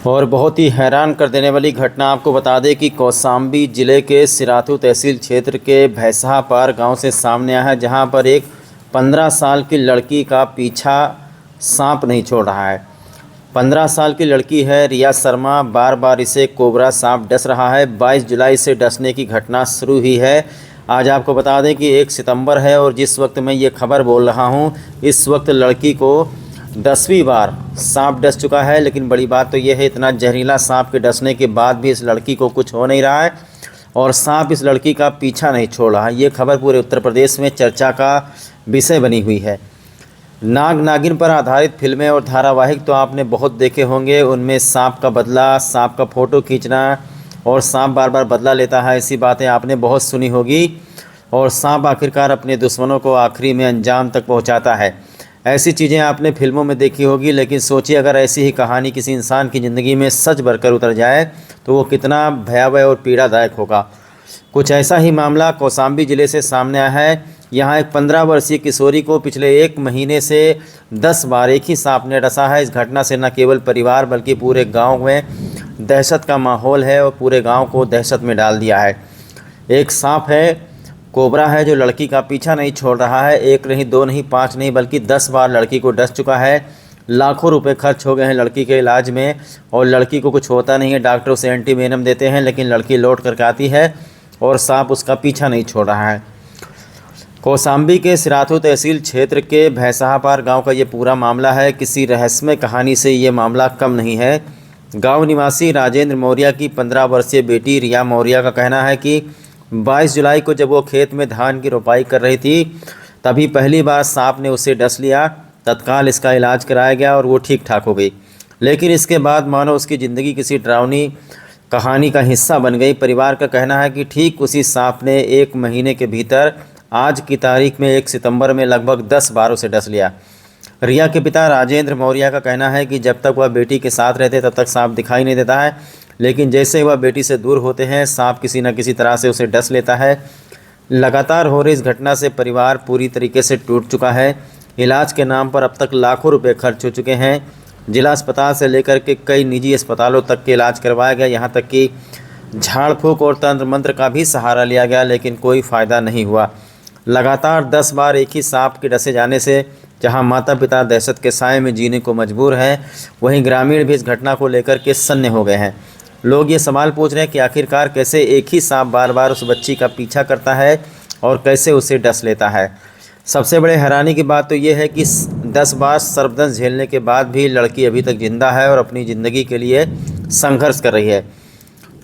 और बहुत ही हैरान कर देने वाली घटना आपको बता दें कि कौशाम्बी ज़िले के सिराथू तहसील क्षेत्र के भैंसापार गांव से सामने आया है, जहां पर एक 15 साल की लड़की का पीछा सांप नहीं छोड़ रहा है। 15 साल की लड़की है रिया शर्मा, बार बार इसे कोबरा सांप डस रहा है। 22 जुलाई से डसने की घटना शुरू हुई है। आज आपको बता दें कि 1 सितंबर है और जिस वक्त मैं ये खबर बोल रहा हूँ इस वक्त लड़की को 10वीं बार सांप डस चुका है। लेकिन बड़ी बात तो यह है, इतना जहरीला सांप के डसने के बाद भी इस लड़की को कुछ हो नहीं रहा है और सांप इस लड़की का पीछा नहीं छोड़ रहा है। ये खबर पूरे उत्तर प्रदेश में चर्चा का विषय बनी हुई है। नाग नागिन पर आधारित फिल्में और धारावाहिक तो आपने बहुत देखे होंगे। उनमें सांप का बदला, सांप का फ़ोटो खींचना और सांप बार बार बदला लेता है, ऐसी बातें आपने बहुत सुनी होगी। और सांप आखिरकार अपने दुश्मनों को आखिरी में अंजाम तक पहुंचाता है, ऐसी चीज़ें आपने फिल्मों में देखी होगी। लेकिन सोचिए, अगर ऐसी ही कहानी किसी इंसान की ज़िंदगी में सच बनकर उतर जाए तो वो कितना भयावह और पीड़ादायक होगा। कुछ ऐसा ही मामला कौशाम्बी ज़िले से सामने आया है। यहाँ एक 15 वर्षीय किशोरी को पिछले 1 महीने से 10 बार एक ही सांप ने डसा है। इस घटना से न केवल परिवार बल्कि पूरे गांव में दहशत का माहौल है और पूरे गांव को दहशत में डाल दिया है। एक सांप है, कोबरा है, जो लड़की का पीछा नहीं छोड़ रहा है। 1 नहीं, 2 नहीं, 5 नहीं, बल्कि 10 बार लड़की को डस चुका है। लाखों रुपए खर्च हो गए हैं लड़की के इलाज में और लड़की को कुछ होता नहीं है। डॉक्टर उसे एंटीवेनम देते हैं लेकिन लड़की लौट करके आती है और सांप उसका पीछा नहीं छोड़ रहा है। कौशाम्बी के सिराथू तहसील क्षेत्र के भैंसापार गांव का ये पूरा मामला है। किसी रहस्यमय कहानी से ये मामला कम नहीं है। गांव निवासी राजेंद्र मौर्य की 15 वर्षीय बेटी रिया मौर्य का कहना है कि 22 जुलाई को जब वो खेत में धान की रोपाई कर रही थी तभी पहली बार सांप ने उसे डस लिया। तत्काल इसका इलाज कराया गया और वो ठीक ठाक हो गई। लेकिन इसके बाद मानो उसकी ज़िंदगी किसी डरावनी कहानी का हिस्सा बन गई। परिवार का कहना है कि ठीक उसी सांप ने 1 महीने के भीतर आज की तारीख में 1 सितंबर में लगभग 10 बार उसे डस लिया। रिया के पिता राजेंद्र मौर्य का कहना है कि जब तक वह बेटी के साथ रहते तब तक सांप दिखाई नहीं देता है, लेकिन जैसे ही वह बेटी से दूर होते हैं सांप किसी न किसी तरह से उसे डस लेता है। लगातार हो रही इस घटना से परिवार पूरी तरीके से टूट चुका है। इलाज के नाम पर अब तक लाखों रुपए खर्च हो चुके हैं। जिला अस्पताल से लेकर के कई निजी अस्पतालों तक के इलाज करवाया गया, यहाँ तक कि झाड़ फूँक और तंत्र मंत्र का भी सहारा लिया गया, लेकिन कोई फ़ायदा नहीं हुआ। लगातार 10 बार एक ही सांप के डसे जाने से जहां माता पिता दहशत के साए में जीने को मजबूर हैं, वहीं ग्रामीण भी इस घटना को लेकर के सन्न हो गए हैं। लोग ये सवाल पूछ रहे हैं कि आखिरकार कैसे एक ही सांप बार बार उस बच्ची का पीछा करता है और कैसे उसे डस लेता है। सबसे बड़े हैरानी की बात तो ये है कि 10 बार सर्पदंश झेलने के बाद भी लड़की अभी तक जिंदा है और अपनी ज़िंदगी के लिए संघर्ष कर रही है।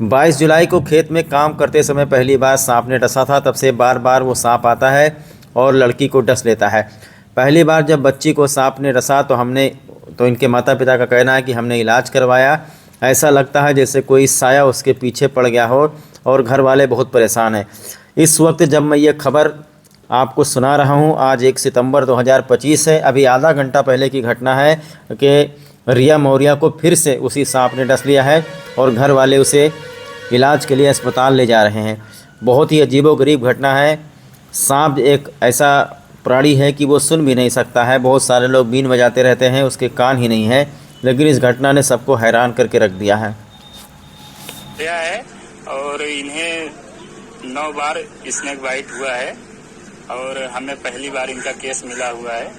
22 जुलाई को खेत में काम करते समय पहली बार सांप ने डसा था, तब से बार बार वो सांप आता है और लड़की को डस लेता है। पहली बार जब बच्ची को सांप ने डसा तो इनके माता पिता का कहना है कि हमने इलाज करवाया। ऐसा लगता है जैसे कोई साया उसके पीछे पड़ गया हो और घर वाले बहुत परेशान हैं। इस वक्त जब मैं ये खबर आपको सुना रहा हूँ, आज 1 सितंबर 2025 है। अभी आधा घंटा पहले की घटना है कि रिया मौर्य को फिर से उसी सांप ने डस लिया है और घर वाले उसे इलाज के लिए अस्पताल ले जा रहे हैं। बहुत ही अजीबोगरीब घटना है। सांप एक ऐसा प्राणी है कि वो सुन भी नहीं सकता है। बहुत सारे लोग बीन बजाते रहते हैं, उसके कान ही नहीं है, लेकिन इस घटना ने सबको हैरान करके रख दिया है। और इन्हें 9 बार स्नेक बाइट हुआ है और हमें पहली बार इनका केस मिला हुआ है,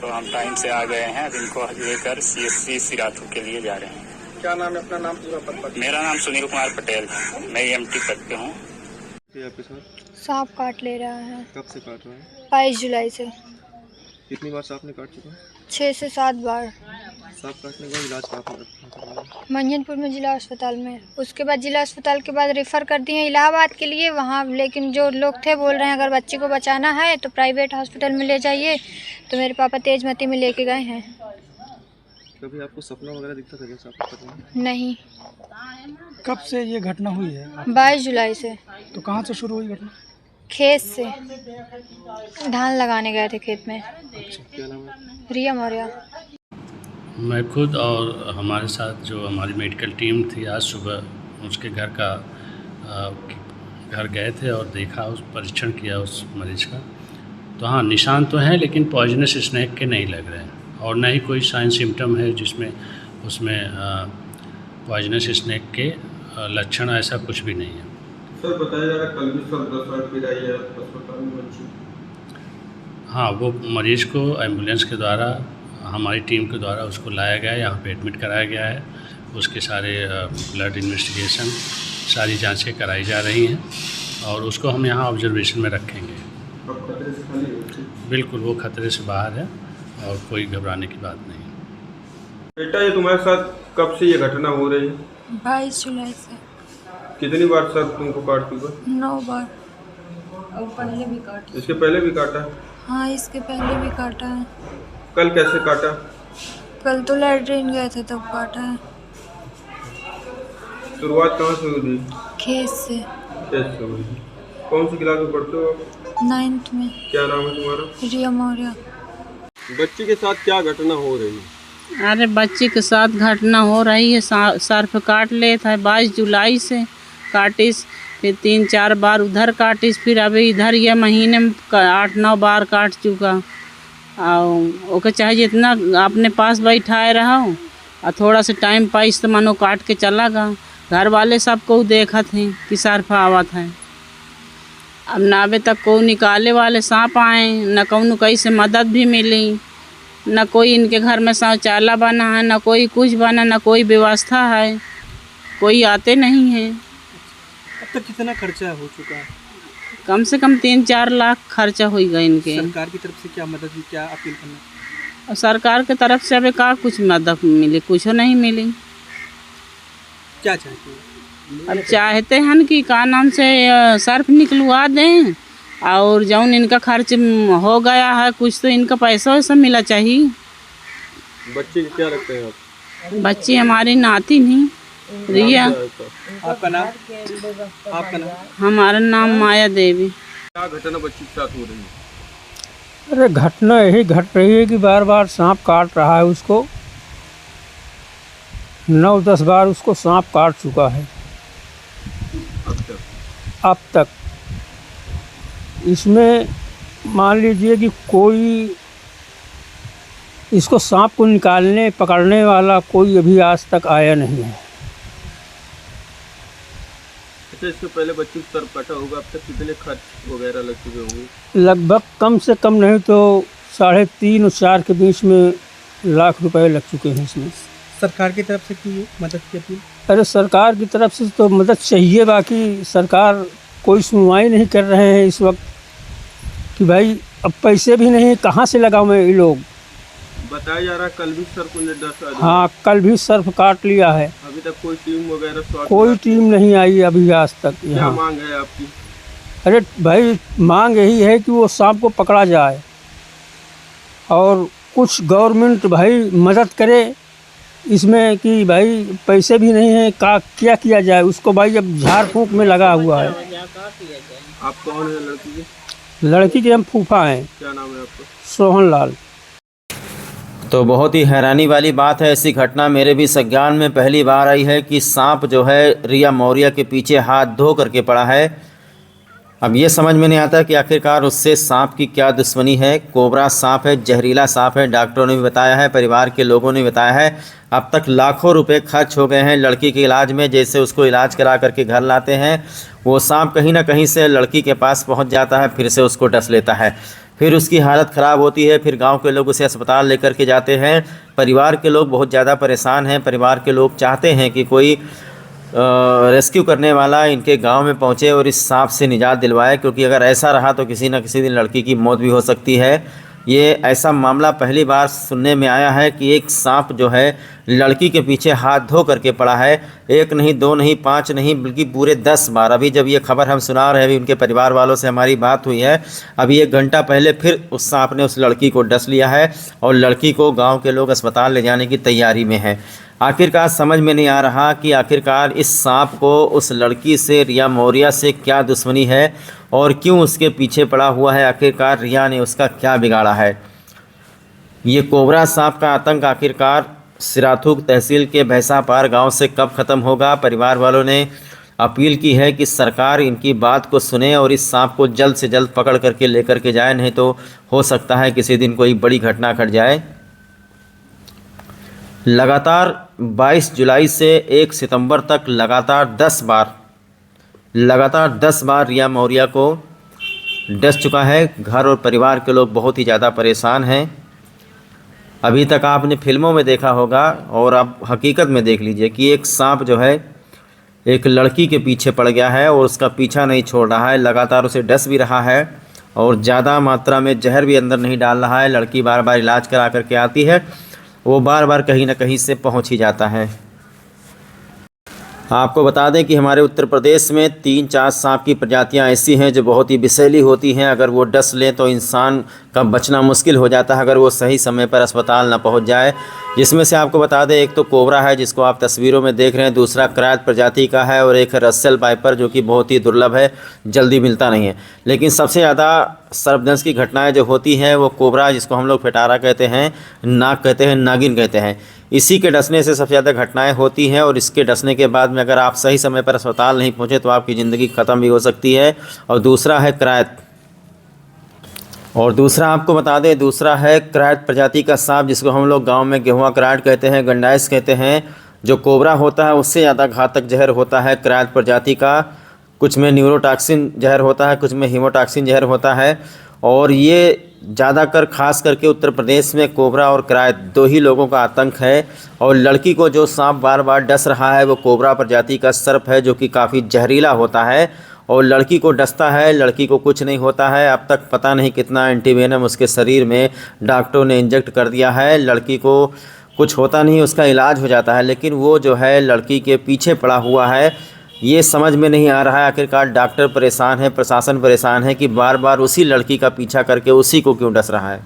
तो हम टाइम से आ गए हैं। अब इनको लेकर CSC सिराथू के लिए जा रहे हैं। क्या नाम है? अपना नाम पूरा पद? मेरा नाम सुनील कुमार पटेल है, मैं EMT पद पे हूँ। सांप काट ले रहा है। कब से काट रहा है? 22 जुलाई से। कितनी बार सांप ने काट चुका है? 6 से 7 बार। सांप काटने का इलाज कहाँ करवाया? मंजनपुर में जिला अस्पताल में, उसके बाद जिला अस्पताल के बाद रेफ़र कर दिए इलाहाबाद के लिए वहाँ। लेकिन जो लोग थे बोल रहे हैं अगर बच्चे को बचाना है तो प्राइवेट हॉस्पिटल में ले जाइए, तो मेरे पापा तेजमती में लेके गए हैं। कभी आपको सपना वगैरह दिखता था जैसे आपको पता है? नहीं। कब से ये घटना हुई है? 22 जुलाई से। तो कहाँ से शुरू हुई घटना? खेत से, धान लगाने गए थे खेत में। अच्छा, क्या नाम है? रिया मौर्य। मैं खुद और हमारे साथ जो हमारी मेडिकल टीम थी आज सुबह उसके घर गए थे और देखा, उस परीक्षण किया उस मरीज़ का। तो हाँ, निशान तो हैं लेकिन पॉइजनस स्नेक के नहीं लग रहे हैं और न ही कोई साइन सिम्टम है जिसमें उसमें पॉइजनस स्नेक के लक्षण ऐसा कुछ भी नहीं है। सर बताया जा रहा है कल भी सर 10 लाख पिलाई है अस्पताल में बच्ची। हाँ, वो मरीज़ को एम्बुलेंस के द्वारा, हमारी टीम के द्वारा उसको लाया गया है, यहाँ पे एडमिट कराया गया है। उसके सारे ब्लड इन्वेस्टिगेशन, सारी जांचें कराई जा रही हैं और उसको हम यहाँ ऑब्जर्वेशन में रखेंगे। अब खतरे से खाली है बच्ची? बिल्कुल, वो खतरे से बाहर है और कोई घबराने की बात नहीं। बेटा ये तुम्हारे साथ कब से ये घटना हो रही है? 22 जुलाई से। कितनी बार सर तुमको काट चुका? 9 बार। और पहले भी काटा। इसके पहले भी काटा? हाँ, इसके पहले भी काटा है। कल कैसे काटा? कल तो लैट्रिन गए थे तब काटा है। शुरुआत कहाँ से हुई? खेत से। खेत से हुई। कौन सी क्लास में पढ़ते हो आप? 9th में। क्या नाम है तुम्हारा? रिया मौर्य। बच्ची के साथ क्या घटना हो रही है? अरे बच्ची के साथ घटना हो रही है, सर्फ काट लेता है 22 जुलाई से काटिस, फिर 3-4 बार उधर काटिस, फिर अभी इधर ये महीने में 8-9 बार काट चुका। और ओके चाहे जितना अपने पास बैठाए रहो और थोड़ा सा टाइम पाइस तो मानो काट के चला गा। घर वाले सबको देखत हैं कि सर्फ आवत है। अब नावे तक को निकाले वाले सांप आए, न कौन कहीं से मदद भी मिली, न कोई इनके घर में शौचालय बना है, न कोई कुछ बना, न कोई व्यवस्था है, कोई आते नहीं हैं। अब तक कितना खर्चा हो चुका है? कम से कम 3-4 लाख खर्चा हो गया इनके। सरकार की तरफ से क्या मदद, क्या अपील करना? और सरकार की तरफ से अभी का कुछ मदद मिली? कुछ नहीं मिली। क्या चाहते हैं? अब चाहते हैं कि का नाम से सर्फ निकलवा दें और जौन इनका खर्च हो गया है कुछ तो इनका पैसा वैसा मिला चाहिए। बच्चे के क्या लगते हैं आप? बच्ची हमारी नाती नहीं रिया। आपका नाम? आपका नाम? हमारा नाम माया देवी। क्या घटना बच्ची के साथ हो रही है? अरे घटना यही घट रही है कि बार बार सांप काट रहा है उसको। 9-10 बार उसको सांप काट चुका है अब तक। इसमें मान लीजिए कि कोई इसको सांप को निकालने पकड़ने वाला कोई अभी आज तक आया नहीं है। अच्छा, इससे पहले बच्ची को सर्फ काटा होगा, अब तक कितने खर्च वगैरह लग चुके होंगे? लगभग कम से कम नहीं तो 3.5 और 4 के बीच में लाख रुपए लग चुके हैं इसमें। सरकार की तरफ से की मदद की अपील? अरे सरकार की तरफ से तो मदद चाहिए, बाकी सरकार कोई सुनवाई नहीं कर रहे हैं इस वक्त कि भाई अब पैसे भी नहीं, कहाँ से लगाऊं मैं ये लोग। बताया जा रहा है कल भी सर्फ ने 10। हाँ, कल भी सर्फ काट लिया है। अभी तक कोई टीम वगैरह स्वास्थ्य कोई टीम नहीं आई अभी आज तक क्या यहाँ। मांग है आपकी? अरे भाई मांग यही है कि वो सांप को पकड़ा जाए और कुछ गवर्नमेंट भाई मदद करे इसमें कि भाई पैसे भी नहीं है, क्या किया जाए उसको भाई। अब झाड़ फूँक में लगा हुआ है। आप कौन है लड़की के? लड़की के हम फूफा हैं। क्या नाम है आपका? सोहन लाल। तो बहुत ही हैरानी वाली बात है, ऐसी घटना मेरे भी संज्ञान में पहली बार आई है कि सांप जो है रिया मौर्य के पीछे हाथ धो करके पड़ा है। अब ये समझ में नहीं आता कि आखिरकार उससे सांप की क्या दुश्मनी है। कोबरा सांप है, जहरीला सांप है, डॉक्टरों ने भी बताया है, परिवार के लोगों ने बताया है। अब तक लाखों रुपए खर्च हो गए हैं लड़की के इलाज में। जैसे उसको इलाज करा करके घर लाते हैं, वो सांप कहीं ना कहीं से लड़की के पास पहुंच जाता है, फिर से उसको डस लेता है, फिर उसकी हालत ख़राब होती है। फिर गांव के लोग उसे अस्पताल लेकर के जाते हैं। परिवार के लोग बहुत ज़्यादा परेशान हैं। परिवार के लोग चाहते हैं कि कोई रेस्क्यू करने वाला इनके गांव में पहुंचे और इस सांप से निजात दिलवाए, क्योंकि अगर ऐसा रहा तो किसी न किसी दिन लड़की की मौत भी हो सकती है। ये ऐसा मामला पहली बार सुनने में आया है कि एक सांप जो है लड़की के पीछे हाथ धो करके पड़ा है। 1 नहीं, 2 नहीं, 5 नहीं, बल्कि पूरे 10 बार। अभी जब ये खबर हम सुना रहे हैं, अभी उनके परिवार वालों से हमारी बात हुई है, अभी 1 घंटा पहले फिर उस सांप ने उस लड़की को डस लिया है और लड़की को गांव के लोग अस्पताल ले जाने की तैयारी में हैं। आखिरकार समझ में नहीं आ रहा कि आखिरकार इस सांप को उस लड़की से, रिया मौर्य से क्या दुश्मनी है और क्यों उसके पीछे पड़ा हुआ है। आखिरकार रिया ने उसका क्या बिगाड़ा है। ये कोबरा सांप का आतंक आखिरकार सिराथू तहसील के भैंसापार गांव से कब ख़त्म होगा। परिवार वालों ने अपील की है कि सरकार इनकी बात को सुने और इस सांप को जल्द से जल्द पकड़ करके लेकर के जाए, नहीं तो हो सकता है किसी दिन कोई बड़ी घटना घट जाए। लगातार 22 जुलाई से 1 सितंबर तक लगातार 10 बार रिया मौर्या को डस चुका है। घर और परिवार के लोग बहुत ही ज़्यादा परेशान हैं। अभी तक आपने फिल्मों में देखा होगा और आप हकीकत में देख लीजिए कि एक सांप जो है एक लड़की के पीछे पड़ गया है और उसका पीछा नहीं छोड़ रहा है, लगातार उसे डस भी रहा है और ज़्यादा मात्रा में जहर भी अंदर नहीं डाल रहा है। लड़की बार बार इलाज करा करके आती है, वो बार बार कहीं ना कहीं से पहुंच ही जाता है। आपको बता दें कि हमारे उत्तर प्रदेश में 3-4 सांप की प्रजातियां ऐसी हैं जो बहुत ही विषैली होती हैं। अगर वो डस लें तो इंसान का बचना मुश्किल हो जाता है अगर वो सही समय पर अस्पताल ना पहुंच जाए। जिसमें से आपको बता दें, एक तो कोबरा है जिसको आप तस्वीरों में देख रहे हैं, दूसरा क्रायत प्रजाति का है और एक है रसेल वाइपर जो कि बहुत ही दुर्लभ है, जल्दी मिलता नहीं है। लेकिन सबसे ज़्यादा सर्पदंश की घटनाएँ जो होती हैं वो कोबरा, जिसको हम लोग फेटारा कहते हैं, नाग कहते हैं, नागिन कहते हैं, इसी के डसने से सबसे ज़्यादा घटनाएं होती हैं। और इसके डसने के बाद में अगर आप सही समय पर अस्पताल नहीं पहुंचे तो आपकी ज़िंदगी ख़त्म भी हो सकती है। और दूसरा है क्रायत, और दूसरा आपको बता दें, दूसरा है क्रायत प्रजाति का सांप जिसको हम लोग गांव में गेहुआ क्रायत कहते हैं, गंडाइस कहते हैं। जो कोबरा होता है उससे ज़्यादा घातक जहर होता है क्रायत प्रजाति का। कुछ में न्यूरोटॉक्सिन जहर होता है, कुछ में हीमोटॉक्सिन जहर होता है। और ये ज़्यादातर खास करके उत्तर प्रदेश में कोबरा और क्रायत 2 ही लोगों का आतंक है। और लड़की को जो सांप बार बार डस रहा है वो कोबरा प्रजाति का सर्प है जो कि काफ़ी जहरीला होता है और लड़की को डसता है, लड़की को कुछ नहीं होता है। अब तक पता नहीं कितना एंटीवेनम उसके शरीर में डॉक्टरों ने इंजेक्ट कर दिया है, लड़की को कुछ होता नहीं, उसका इलाज हो जाता है। लेकिन वो जो है लड़की के पीछे पड़ा हुआ है, ये समझ में नहीं आ रहा है। आखिरकार डॉक्टर परेशान है, प्रशासन परेशान है कि बार बार उसी लड़की का पीछा करके उसी को क्यों डस रहा है।